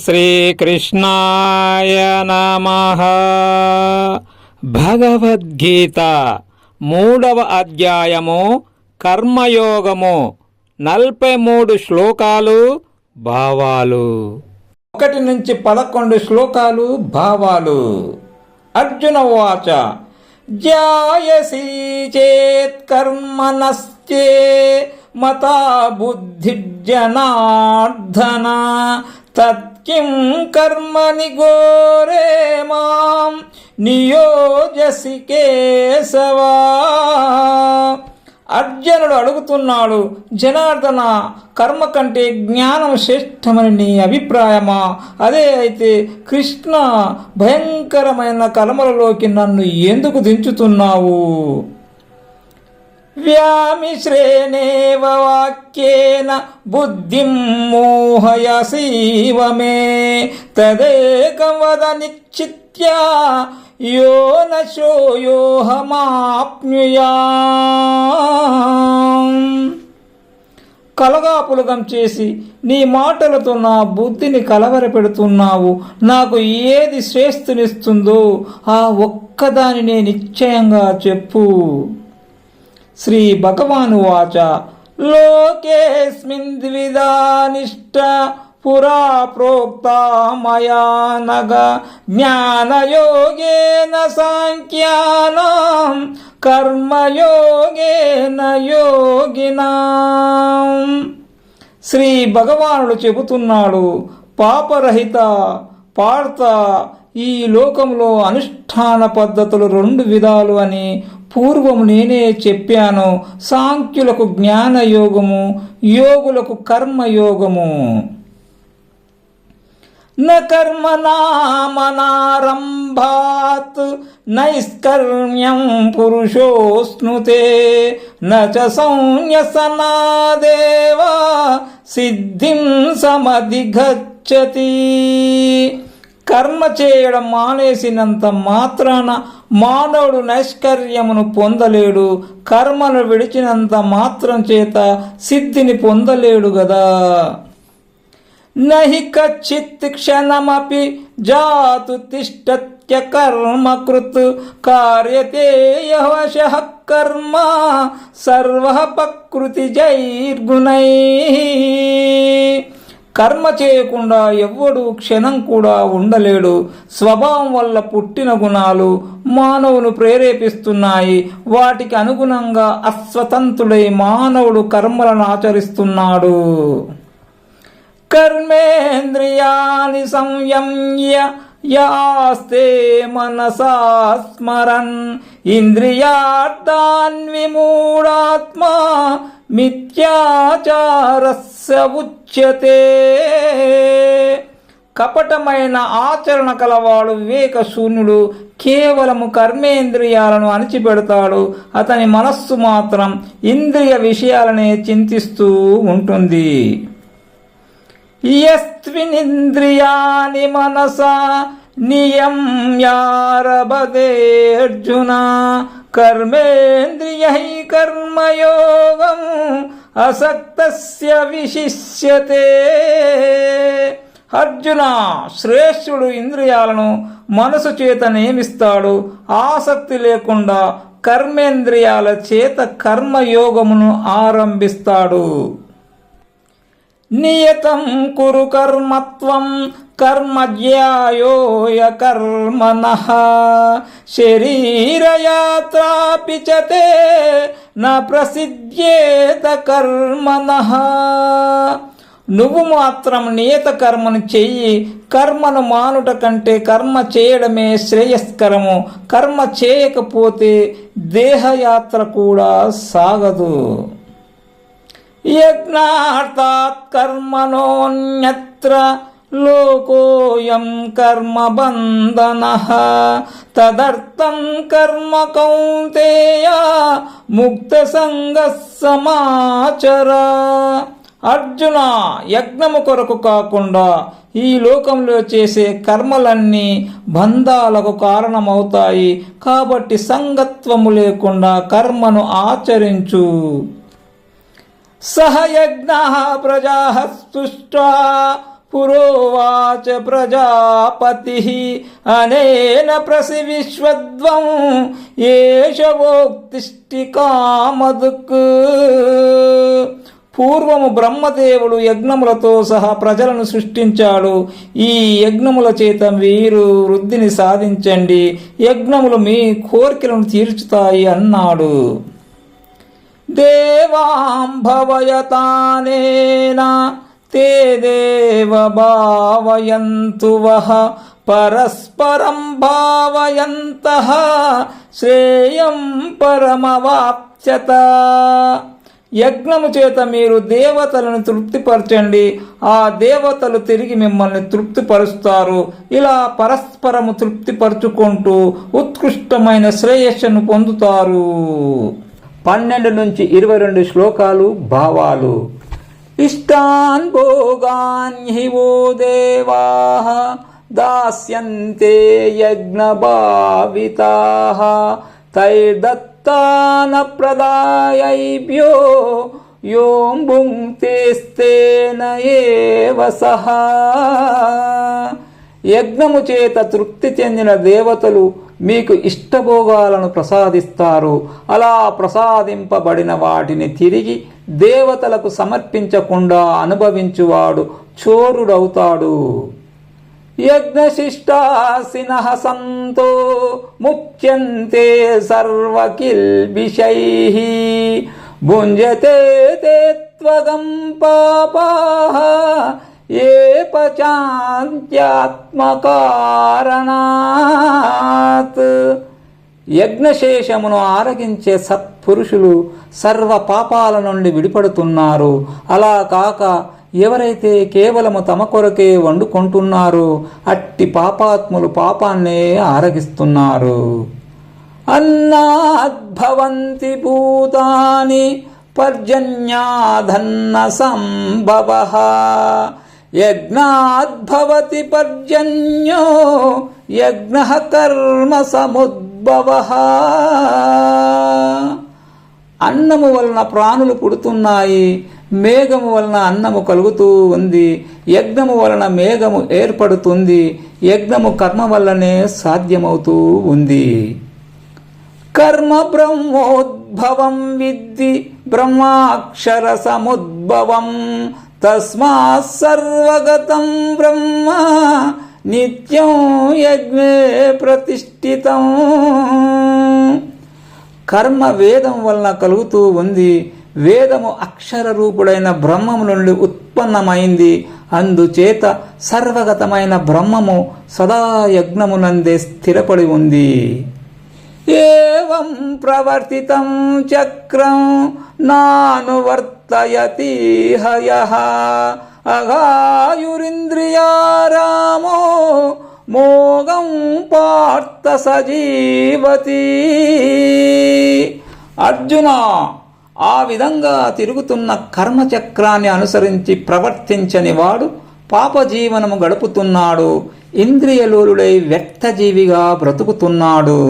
శ్రీకృష్ణాయ నమః. భగవద్గీత 3వ అధ్యాయము కర్మయోగము 43 శ్లోకాలు భావాలు. 1 నుంచి 11 శ్లోకాలు భావాలు. అర్జున వాచ జ్యాయసి చేత్ కర్మణస్తే మతా బుద్ధిర్జనార్దన తత్కిం కర్మణి ఘోరే మాం నియోజసి కేశవా. అర్జునుడు అడుగుతున్నాడు, జనార్దన, కర్మ కంటే జ్ఞానం శ్రేష్టమని నీ అభిప్రాయమా? అదే అయితే కృష్ణ, భయంకరమైన కర్మలలోకి నన్ను ఎందుకు దించుతున్నావు? వ్యామిశ్రేణేవ వాక్యేన బుద్ధిం మోహయసీవ మే తదేకం వద నిశ్చిత్య యో నశోయోహమాప్నుయాం. కలగాపులగం చేసి నీ మాటలతో నా బుద్ధిని కలవరపెడుతున్నావు. నాకు ఏది శ్రేష్ఠునిస్తుందో ఆ ఒక్కదానినే నిశ్చయంగా చెప్పు. శ్రీ భగవానువాచ లోకేస్మిన్ ద్విధా నిష్ఠ పురా ప్రోక్తా మయా నగ జ్ఞానయోగేన సాంఖ్యానాం కర్మయోగేన యోగినాం. శ్రీ భగవానుడు చెబుతున్నాడు, పాపరహిత పార్త, ఈ లోకంలో అనుష్ఠాన పద్ధతులు 2 విధాలు అని పూర్వము నేనే చెప్పాను. సాంఖ్యులకు జ్ఞానయోగము, యోగులకు కర్మయోగము. న కర్మణామనారంభాత్ నైష్కర్మ్యం పురుషోస్నుతే న చ సంన్యసనాదేవ సిద్ధిం సమధిగచ్చతి. కర్మ చేయడం మానేసినంత మాత్రాన మానవుడు నైష్కర్యమును పొందలేడు. కర్మను విడిచినంత మాత్రం చేత సిద్ధిని పొందలేడు గదా. నహి కచ్చిత్ క్షణమపి జాతు తిష్టత్య కర్మకృత్ కార్యతే యవశః కర్మ సర్వః ప్రకృతిజైర్గుణై. కర్మ చేయకుండా ఎవ్వడు క్షణం కూడా ఉండలేడు. స్వభావం వల్ల పుట్టిన గుణాలు మానవును ప్రేరేపిస్తున్నాయి. వాటికి అనుగుణంగా అస్వతంత్రుడై మానవుడు కర్మలను ఆచరిస్తున్నాడు. కర్మేంద్రియాణి సంయమ్య యాస్తే మనసా స్మరన్ ఇంద్రియార్థాన్ విమూఢాత్మా మిథ్యాచారస్య ఉచ్యతే. కపటమైన ఆచరణ కలవాడు వివేక శూన్యుడు. కేవలము కర్మేంద్రియాలను అణిచిపెడతాడు. అతని మనస్సు మాత్రం ఇంద్రియ విషయాలనే చింతిస్తూ ఉంటుంది. యస్త్వినింద్రియాణి మనసా నియమ్యారభతే అర్జున కర్మేంద్రియై కర్మయోగం అసక్తస్య విశిష్యతే. అర్జున, శ్రేష్ఠుడు ఇంద్రియాలను మనసు చేత నియమిస్తాడు. ఆసక్తి లేకుండా కర్మేంద్రియాల చేత కర్మయోగమును ఆరంభిస్తాడు. నియతం కురు కర్మత్వం కర్మజ్యాయోయ కర్మణః శరీరయాత్రాపి చ తే న ప్రసిద్ధ్యేత కర్మణః. నువ్వు మాత్రం నియత కర్మను చెయ్యి. కర్మను మానుట కంటే కర్మ చేయడమే శ్రేయస్కరము. కర్మ చేయకపోతే దేహయాత్ర కూడా సాగదు. యజ్ఞార్థాత్ కర్మణోన్యత్ర లోకోయం కర్మ బంధనః తదర్థం కర్మ కౌంతేయ ముక్త సంగః సమాచర. అర్జున, యజ్ఞము కొరకు కాకుండా ఈ లోకంలో చేసే కర్మలన్నీ బంధాలకు కారణమవుతాయి. కాబట్టి సంగత్వము లేకుండా కర్మను ఆచరించు. సహయజ్ఞ ప్రజా స్తుష్టా పురోవాచ ప్రజాపతి అనేన ప్రసి విశ్వద్వం ఏషవోక్తిష్టి కామదుక్. పూర్వము బ్రహ్మదేవుడు యజ్ఞములతో సహా ప్రజలను సృష్టించాడు. ఈ యజ్ఞముల చేత మీరు వృద్ధిని సాధించండి, యజ్ఞములు మీ కోరికలను తీర్చుతాయి అన్నాడు. దేవాంభవయతానేన తే దేవ భావయంతు వః పరస్పరం భావయంతః శ్రేయం పరమవాప్స్యత. యజ్ఞము చేత మీరు దేవతలను తృప్తిపరచండి, ఆ దేవతలు తిరిగి మిమ్మల్ని తృప్తిపరుస్తారు. ఇలా పరస్పరము తృప్తిపరచుకుంటూ ఉత్కృష్టమైన శ్రేయస్సును పొందుతారు. 12 నుంచి 22 శ్లోకాలు భావాలు. ఇష్టాన్ భోగాన్ హి వో దేవాః దాస్యంతే యజ్ఞ భావితాః తైర్దత్తాన ప్రదాయైభ్యో యోం భుంక్తేస్తేన ఏవ సహ. యజ్ఞము చేత తృప్తి చెందిన దేవతలు మీకు ఇష్టభోగాలను ప్రసాదిస్తారు. అలా ప్రసాదింపబడిన వాటిని తిరిగి దేవతలకు సమర్పించకుండా అనుభవించువాడు చోరుడవుతాడు. యజ్ఞశిష్టాసినః సంతో ముచ్యంతే సర్వకిల్బిషైః భుంజతే తే త్వగం పాపాః ఏ పచాంత్యాత్మకారణాత్. యజ్ఞశేషమును ఆరగించే సత్పురుషులు సర్వ పాపాల నుండి విడిపడుతున్నారు. అలా కాక ఎవరైతే కేవలము తమ కొరకే వండుకుంటున్నారో అట్టి పాపాత్ములు పాపాన్నే ఆరగిస్తున్నారు. అన్నాద్భవంతి భూతాని పర్జన్యాధన్న సంభవః యజ్ఞాద్భవతి పర్జన్యో యజ్ఞః కర్మ సముద్భవః. అన్నము వలన ప్రాణులు పుడుతున్నాయి, మేఘము వలన అన్నము కలుగుతూ ఉంది, యజ్ఞము వలన మేఘము ఏర్పడుతుంది, యజ్ఞము కర్మ వల్లనే సాధ్యమవుతూ ఉంది. కర్మ బ్రహ్మోద్భవం విద్ధి బ్రహ్మాక్షర సముద్భవం తస్మాత్ సర్వగతం బ్రహ్మ నిత్యం యజ్ఞే ప్రతిష్ఠితం. కర్మ వేదం వలన కలుగుతూ ఉంది, వేదము అక్షర రూపుడైన బ్రహ్మము నుండి ఉత్పన్నమైంది. అందుచేత సర్వగతమైన బ్రహ్మము సదా యజ్ఞమునందే స్థిరపడి ఉంది. ఏవం ప్రవర్తితం చక్రం నానువర్తయతి హయః అఘాయురింద్రియారామో మోగం పార్థ సజీవతి. అర్జున, ఆ విధంగా తిరుగుతున్న కర్మచక్రాన్ని అనుసరించి ప్రవర్తించని వాడు పాపజీవనము గడుపుతున్నాడు, ఇంద్రియలోలుడై వ్యర్థజీవిగా బ్రతుకుతున్నాడు.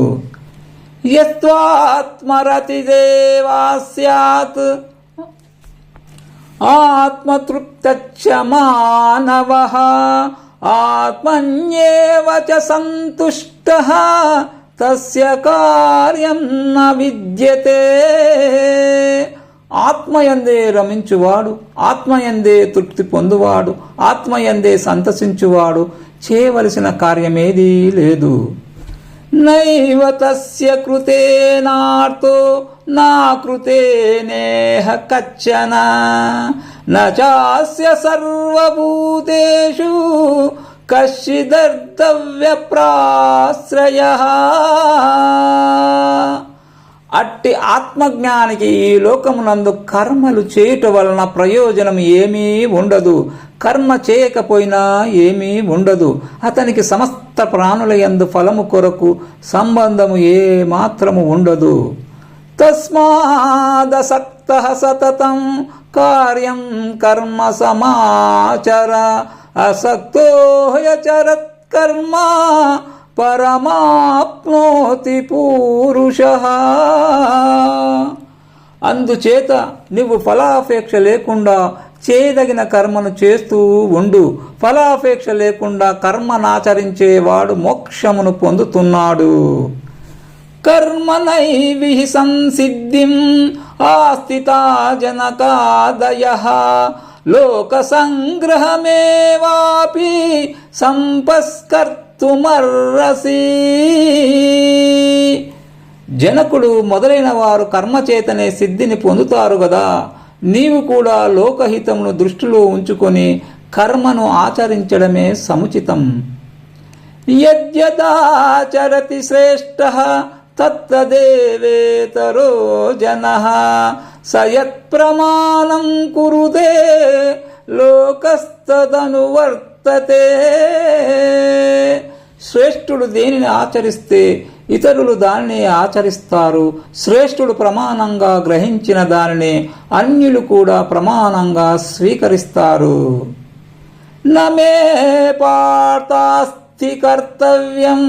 యస్త్వాత్మరతిదేవా స్యాత్ ఆత్మతృప్తచ్చ మానవః ఆత్మన్యేవ చ సంతుష్టః తస్య కార్యం న విద్యతే. ఆత్మయందే రమించువాడు, ఆత్మయందే తృప్తి పొందువాడు, ఆత్మయందే సంతసించువాడు చేయవలసిన కార్యమేదీ లేదు. నైవ తస్య కృతేనార్తో నా కృతేనేహ కచ్చన నచాస్య సర్వభూతేషు కశ్చిదర్తవ్యప్రాశ్రయః. అట్టి ఆత్మజ్ఞానికి ఈ లోకమునందు కర్మలు చేయుట వలన ప్రయోజనం ఏమీ ఉండదు, కర్మ చేయకపోయినా ఏమీ ఉండదు. అతనికి సమస్త ప్రాణుల యందు ఫలము కొరకు సంబంధము ఏ మాత్రము ఉండదు. తస్మాదసక్తః సతతం కార్యం కర్మ సమాచర అసక్తో యచరత్ కర్మ పరమాప్నోతి పూరుషః. అందుచేత నువ్వు ఫలాపేక్ష లేకుండా చేయదగిన కర్మను చేస్తూ ఉండు. ఫలాపేక్ష లేకుండా కర్మనాచరించేవాడు మోక్షమును పొందుతున్నాడు. కర్మనైవిహి సంసిద్ధిం ఆస్థితా జనకాదయః లోక సంగ్రహమేవాపి సంపస్కర్తుమర్హసి. జనకుడు మొదలైన వారు కర్మచేతనే సిద్ధిని పొందుతారు గదా. నీవు కూడా లోకహితమును దృష్టిలో ఉంచుకొని కర్మను ఆచరించడమే సముచితం. యద్యదాచరతి శ్రేష్ఠః తత్తదేవేతరో జనః సయత్ప్రమాణం కురుతే లోకస్తదనువర్తతే. శ్రేష్ఠుడు దేనిని ఆచరిస్తే ఇతరులు దానిని ఆచరిస్తారు. శ్రేష్ఠుడు ప్రమాణంగా గ్రహించిన దానిని అన్యులు కూడా ప్రమాణంగా స్వీకరిస్తారు. నమే పార్థాస్తి కర్తవ్యం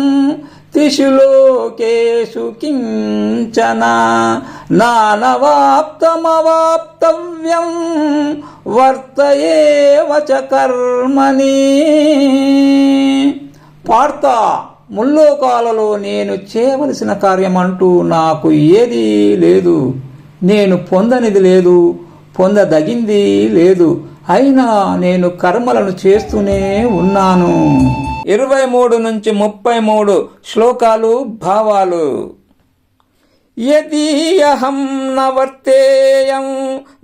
త్రిషు లోకేషు కించన నానవాప్తమవాప్తవ్యం వర్తయేవ చ కర్మణి. పార్థ, ముల్లోకాలలో నేను చేయవలసిన కార్యమంటూ నాకు ఏదీ లేదు. నేను పొందనిది లేదు, పొందదగింది లేదు. అయినా నేను కర్మలను చేస్తూనే ఉన్నాను. 23 నుంచి 33 శ్లోకాలు భావాలు. యదీయహం న వర్తేయం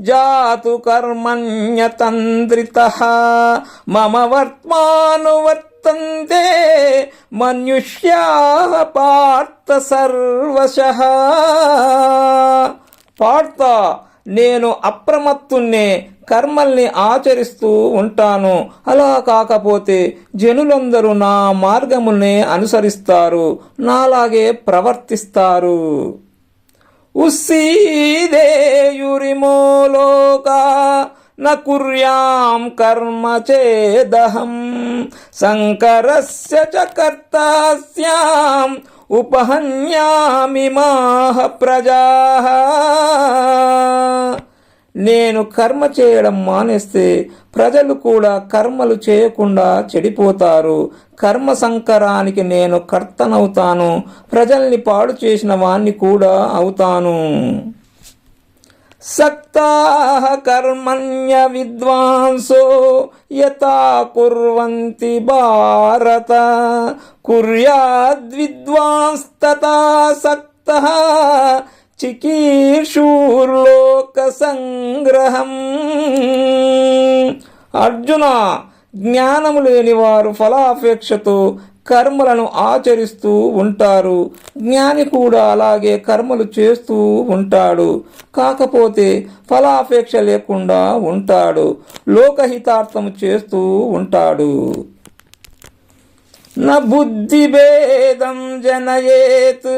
జాతు కర్మణ్యతంత్రితః మమ వర్త్మానువర్తంతే మనుష్యాః పార్థ సర్వశః. పార్థ, నేను అప్రమత్తున్నే, కర్మల్ని ఆచరిస్తూ ఉంటాను. అలా కాకపోతే జనులందరూ నా మార్గమునే అనుసరిస్తారు, నాలాగే ప్రవర్తిస్తారు. ఉస్సీదేయురిమో లోకా న కుర్యాం కర్మ చేదహం సంకరస్య చ కర్తాస్యాం ఉపహన్యామి మాహ ప్రజాః. నేను కర్మ చేయడం మానేస్తే ప్రజలు కూడా కర్మలు చేయకుండా చెడిపోతారు. కర్మ సంకరానికి నేను కర్తనవుతాను, ప్రజల్ని పాడు చేసిన వాణ్ణి కూడా అవుతాను. సక్తాః కర్మణ్య విద్వాంసో యథా కుర్వంతి భారత కుర్యాద్విద్వాంస్తథా సక్తః చికీర్షుర్లోక సంగ్రహం. అర్జున, జ్ఞానము లేని వారు ఫలాపేక్షతో కర్మలను ఆచరిస్తూ ఉంటారు. జ్ఞాని కూడా అలాగే కర్మలు చేస్తూ ఉంటాడు. కాకపోతే ఫలాపేక్ష లేకుండా ఉంటాడు, లోకహితార్థము చేస్తూ ఉంటాడు. న బుద్ధిభేదం జనయేత్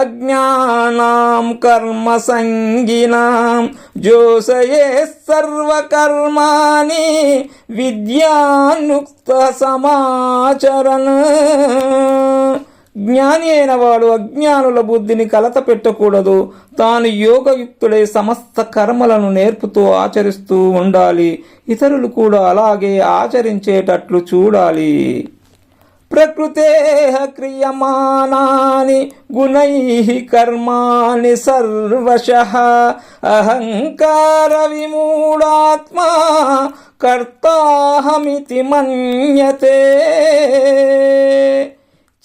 అజ్ఞానాం కర్మ సంగినాం జోసయే సర్వకర్మాణి విద్యానుక్త సమాచరన్. జ్ఞాని అయిన వాడు అజ్ఞానుల బుద్ధిని కలత పెట్టకూడదు. తాను యోగయుక్తుడై సమస్త కర్మలను నేర్పుతూ ఆచరిస్తూ ఉండాలి. ఇతరులు కూడా అలాగే ఆచరించేటట్లు చూడాలి. ప్రకృతేః క్రియమానాని గుణైః కర్మాణి సర్వశః అహంకార విమూఢాత్మా కర్తాహమితి మన్యతే.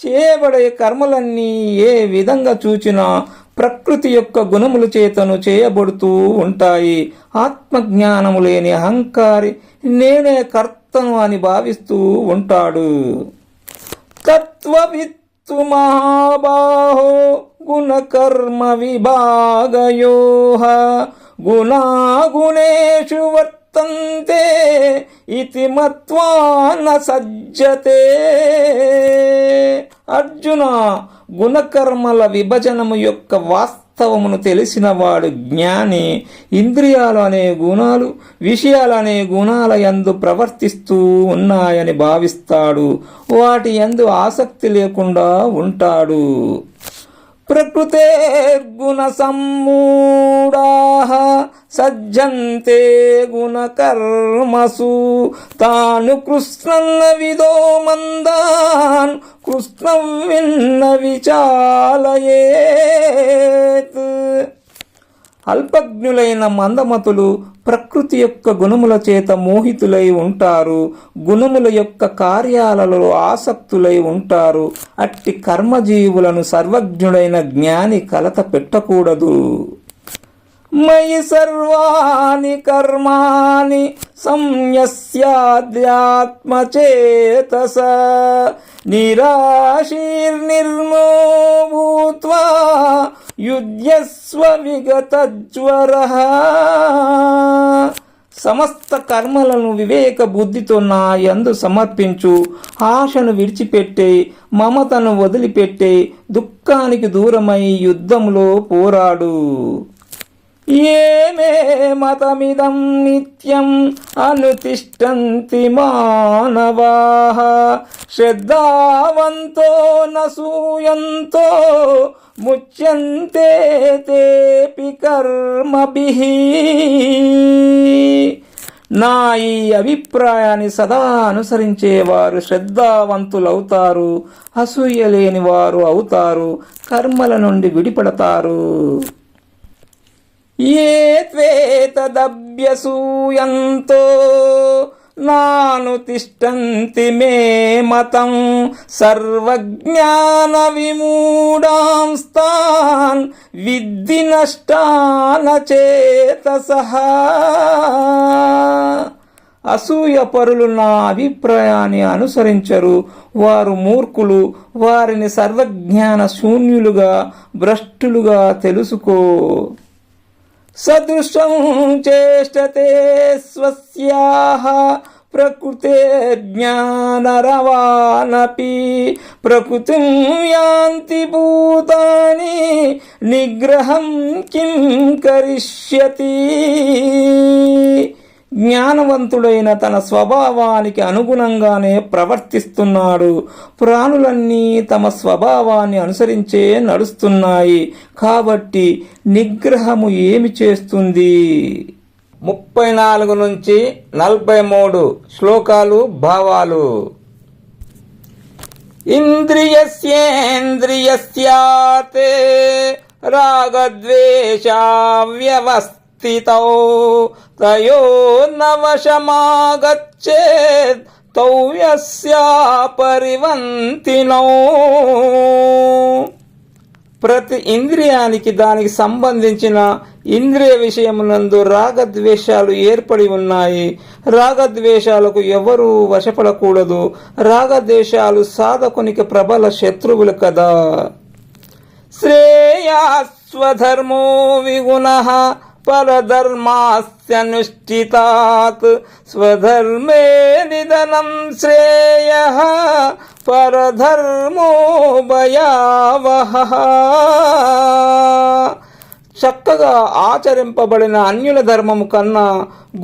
చేయబడే కర్మలన్నీ ఏ విధంగా చూచినా ప్రకృతి యొక్క గుణముల చేతను చేయబడుతూ ఉంటాయి. ఆత్మజ్ఞానము లేని అహంకారి నేనే కర్తను అని భావిస్తూ ఉంటాడు. తత్వవిత్తు మహాబాహో గుణకర్మ విభాగయోః గుణాగుణేషు వర్తంతే ఇతి మత్వా న సజ్జతే. అర్జున, గుణకర్మల విభజనము యొక్క వాస్తవమును తెలిసినవాడు జ్ఞాని. ఇంద్రియాలు అనే గుణాలు విషయాలు అనే గుణాల యందు ప్రవర్తిస్తూ ఉన్నాయని భావిస్తాడు. వాటి యందు ఆసక్తి లేకుండా ఉంటాడు. ప్రకృతేర్గుణ సమ్మూఢాః సజ్జంతే గుణకర్మసు తాను కృష్ణన్న విదో మందాన్ కృష్ణం విన్న విచాలయేత్. అల్పజ్ఞులైన మందమతులు ప్రకృతి యొక్క గుణముల చేత మోహితులై ఉంటారు, గుణముల యొక్క కార్యాలలో ఆసక్తులై ఉంటారు. అట్టి కర్మజీవులను సర్వజ్ఞుడైన జ్ఞాని కలత పెట్టకూడదు. మయి సర్వాణి కర్మాణి సంయస్యాధ్యాత్మచేతస నిరాశీర్నిర్మో భూత్వా యుధ్యస్వ విగతజ్వరః. సమస్త కర్మలను వివేక బుద్ధితో నా యందు సమర్పించు. ఆశను విడిచిపెట్టే, మమతను వదిలిపెట్టే, దుఃఖానికి దూరమై యుద్ధములో పోరాడు. ఏమే మతమిదం నిత్యం అనుతిష్టంతి మానవాః శ్రద్ధావంతో నసూయంతో ముచ్యంతే తేపి కర్మభిః. నా ఈ అభిప్రాయాన్ని సదా అనుసరించేవారు శ్రద్ధావంతులవుతారు, అసూయ లేని వారు అవుతారు, కర్మల నుండి విడిపడతారు. ఏ త్వేతదభ్యసూయంతో నానుతిష్టంతి మే మతం సర్వజ్ఞాన విమూఢాంస్తాన్ విద్ధి నష్టాన చేతసః. అసూయ పరులు నా అభిప్రాయాన్ని అనుసరించరు, వారు మూర్ఖులు. వారిని సర్వజ్ఞాన శూన్యులుగా భ్రష్టులుగా తెలుసుకో. సదృశం చేష్టతే స్వస్యాః ప్రకృతే జ్ఞానరవానపి ప్రకృతిం యాంతి భూతాని నిగ్రహం కిం కరిష్యతి. జ్ఞానవంతుడైన తన స్వభావానికి అనుగుణంగానే ప్రవర్తిస్తున్నాడు. ప్రాణులన్నీ తమ స్వభావాన్ని అనుసరించే నడుస్తున్నాయి. కాబట్టి నిగ్రహము ఏమి చేస్తుంది? 34 నుంచి 43 శ్లోకాలు భావాలు. ఇంద్రియస్యేంద్రియస్యాతే రాగద్వేషా వ్యవస్థితౌ తయోర్నవశమాగచ్చేత్ తౌ యస్యా పరివంతినౌ. ప్రతి ఇంద్రియానికి దానికి సంబంధించిన ఇంద్రియ విషయమునందు రాగద్వేషాలు ఏర్పడి ఉన్నాయి. రాగద్వేషాలకు ఎవరూ వశపడకూడదు. రాగద్వేషాలు సాధకునికి ప్రబల శత్రువులు కదా. శ్రేయాస్వధర్మో విగుణః పరధర్మాస్యనుష్ఠితాత్ స్వధర్మే నిధనం శ్రేయః పరధర్మో భయావహః. చక్కగా ఆచరింపబడిన అన్యుల ధర్మము కన్నా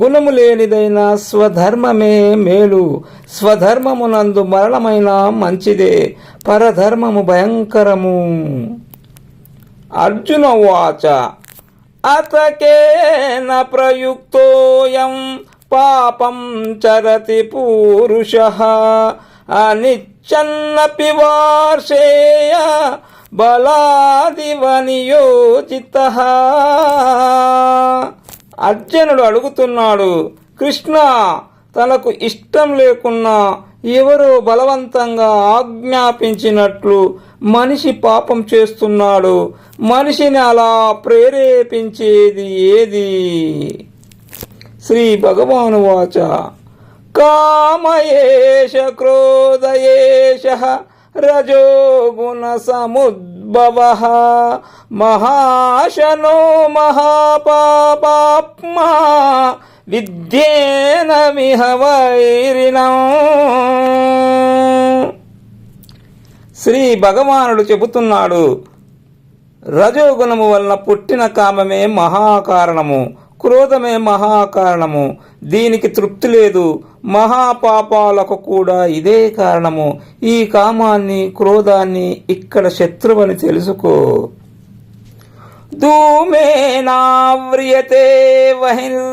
గుణము లేనిదైన స్వధర్మమే మేలు. స్వధర్మమునందు మరణమైన మంచిదే, పరధర్మము భయంకరము. అర్జున ఉవాచ అతకేన ప్రయుక్తోయం పాపం చరతి పూరుషః అనిచ్చన్నపి వార్షేయ బలాదివ నియోజితః. అర్జునుడు అడుగుతున్నాడు, కృష్ణ, తనకు ఇష్టం లేకున్నా ఎవరో బలవంతంగా ఆజ్ఞాపించినట్లు మనిషి పాపం చేస్తున్నాడు. మనిషిని అలా ప్రేరేపించేది ఏది? శ్రీ భగవాను వాచ కామయేష క్రోధయేష రజోగుణ సముద్భవః మహాశనో మహాపాపాత్మా విద్యేనమిహ వైరిణం. శ్రీ భగవానుడు చెబుతున్నాడు, రజోగుణము వలన పుట్టిన కామమే మహాకారణము. క్రోధమే మహాకారణము. దీనికి తృప్తి లేదు. మహాపాపాలకు కూడా ఇదే కారణము. ఈ కామాన్ని, క్రోధాన్ని ఇక్కడ శత్రువని తెలుసుకో. ధూమేనావ్రియతే వహిర్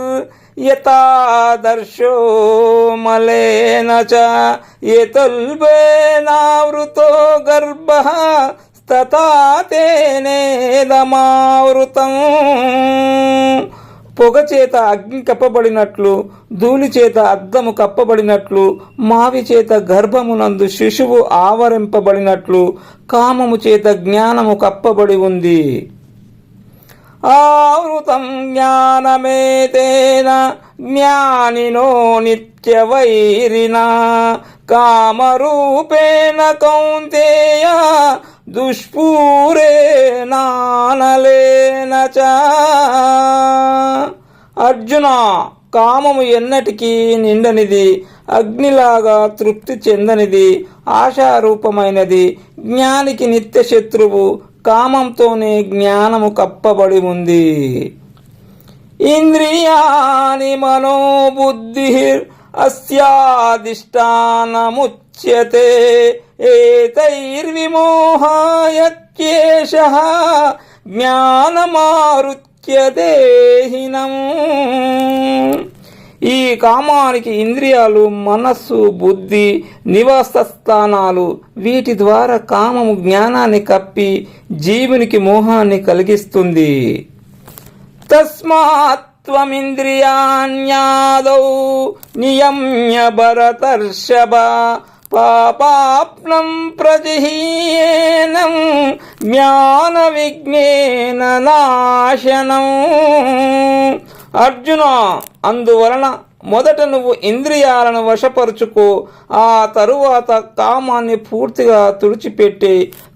యథాదర్శో మలేన చ యతుల్బేనావృతో గర్భః తథా తేనేదమావృతం. పొగ చేత అగ్ని కప్పబడినట్లు, ధూళి చేత అద్దము కప్పబడినట్లు, మావి చేత గర్భమునందు శిశువు ఆవరింపబడినట్లు కామము చేత జ్ఞానము కప్పబడి ఉంది. ఆవృతం జ్ఞానమేతేన జ్ఞానినో నిత్యవైరినా కామరూపేణ కౌంతేయ దుష్పూరేణానలేన చ. అర్జున, కామము ఎన్నటికీ నిండనిది, అగ్నిలాగా తృప్తి చెందనిది, ఆశారూపమైనది. జ్ఞానికి నిత్య శత్రువు. కామంతోనే జ్ఞానము కప్పబడి ఉంది. ఇంద్రియాణి మనోబుద్ధిర్ అస్యాధిష్టానముచ్యతే ఏతైర్విమోహాయత్యేషః జ్ఞానమారుత్య దేహినం. ఈ కామానికి ఇంద్రియాలు, మనస్సు, బుద్ధి నివాస స్థానాలు. వీటి ద్వారా కామము జ్ఞానాన్ని కప్పి జీవునికి మోహాన్ని కలిగిస్తుంది. తస్మాత్ త్వమింద్రియాణ్యాదౌ నియమ్య భరతర్షభ పాపాప్నం ప్రజహీయేనం జ్ఞాన విజ్ఞేన నాశనం. అర్జున, అందువలన మొదట నువ్వు ఇంద్రియాలను వశపరుచుకో. ఆ తరువాత కామాన్ని పూర్తిగా తుడిచిపెట్టే.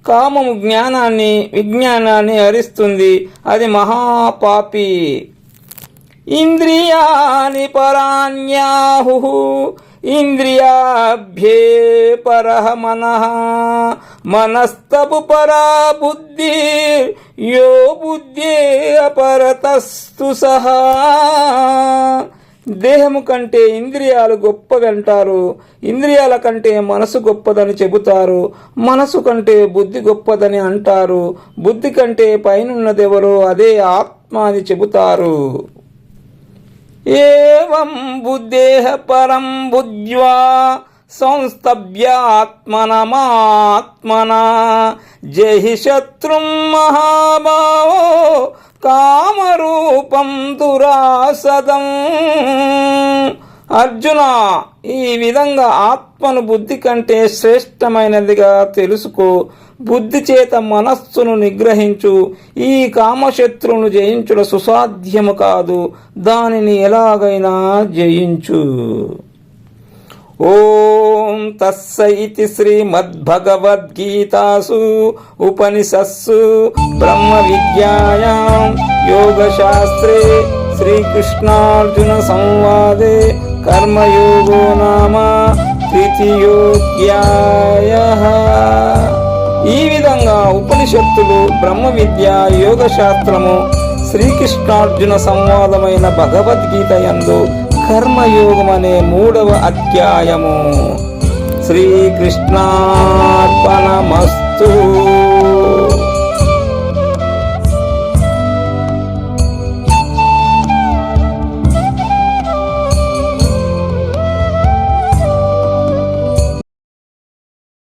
కామము జ్ఞానాన్ని, విజ్ఞానాన్ని హరిస్తుంది. అది మహాపాపి. ఇంద్రియాని పరాణ్యాహు ఇంద్రియాభ్యే పరః మనః మనస్తపు పరా బుద్ధి యో బుద్ధే అపరతస్తు సహా. దేహము కంటే ఇంద్రియాలు గొప్పవంటారు. ఇంద్రియాల కంటే మనసు గొప్పదని చెబుతారు. మనసు కంటే బుద్ధి గొప్పదని అంటారు. బుద్ధి కంటే పైనున్నదెవరో అదే ఆత్మ అని చెబుతారు. ఏవం బుద్ధేః పరం బుద్ధ్వా సంస్తభ్యాత్మనమాత్మనా జహి శత్రుం మహాభావో కామరూపం దురాసదం. అర్జున, ఈ విధంగా ఆత్మను బుద్ధి కంటే శ్రేష్టమైనదిగా తెలుసుకో. బుద్ధి చేత మనస్సును నిగ్రహించు. ఈ కామశత్రువును జయించుట సుసాధ్యము కాదు. దానిని ఎలాగైనా జయించు. ఓం తస్స ఇతి శ్రీమద్భగవద్గీతాసు ఉపనిషత్సు బ్రహ్మ విద్యాయాం యోగశాస్త్రే శ్రీకృష్ణార్జున సంవాదే కర్మయోగో నామ తృతీయోధ్యాయః. ఈ విధంగా ఉపనిషత్తులు, బ్రహ్మ విద్య, యోగ శాస్త్రము, శ్రీకృష్ణార్జున సంవాదమైన భగవద్గీత యందు కర్మయోగం అనే 3వ అధ్యాయము. శ్రీకృష్ణార్పణమస్తు.